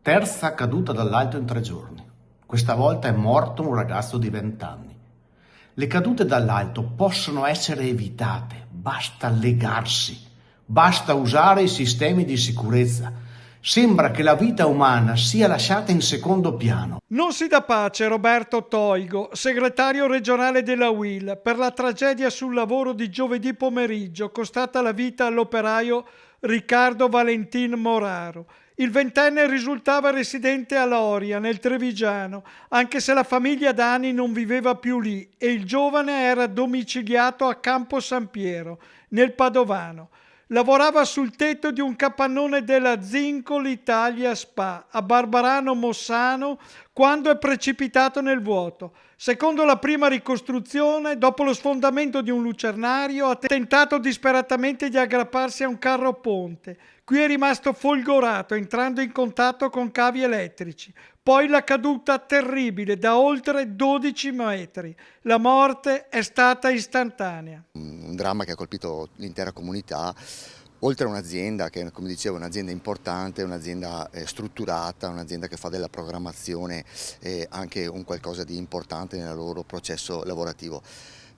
Terza caduta dall'alto in 3 giorni. Questa volta è morto un ragazzo di 20 anni. Le cadute dall'alto possono essere evitate, basta legarsi, basta usare i sistemi di sicurezza. Sembra che la vita umana sia lasciata in secondo piano. Non si dà pace Roberto Toigo, segretario regionale della UIL, per la tragedia sul lavoro di giovedì pomeriggio costata la vita all'operaio Riccardo Valentin Moraro. Il ventenne risultava residente a Loria, nel Trevigiano, anche se la famiglia da anni non viveva più lì e il giovane era domiciliato a Campo San Piero, nel Padovano. Lavorava sul tetto di un capannone della Zincol Italia Spa a Barbarano Mossano quando è precipitato nel vuoto. Secondo la prima ricostruzione, dopo lo sfondamento di un lucernario, ha tentato disperatamente di aggrapparsi a un carro ponte. Qui è rimasto folgorato entrando in contatto con cavi elettrici. Poi la caduta terribile da oltre 12 metri. La morte è stata istantanea. Un dramma che ha colpito l'intera comunità, oltre a un'azienda che, come dicevo, è un'azienda importante, un'azienda strutturata, un'azienda che fa della programmazione anche un qualcosa di importante nel loro processo lavorativo.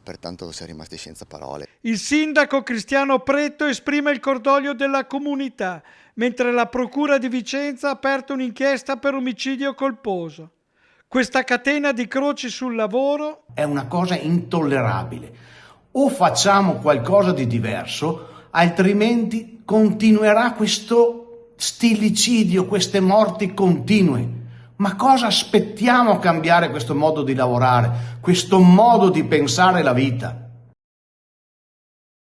Pertanto si è rimasti senza parole. Il sindaco Cristiano Pretto esprime il cordoglio della comunità, mentre la procura di Vicenza ha aperto un'inchiesta per omicidio colposo. Questa catena di croci sul lavoro è una cosa intollerabile. O facciamo qualcosa di diverso, altrimenti continuerà questo stillicidio, queste morti continue. Ma cosa aspettiamo a cambiare questo modo di lavorare, questo modo di pensare la vita?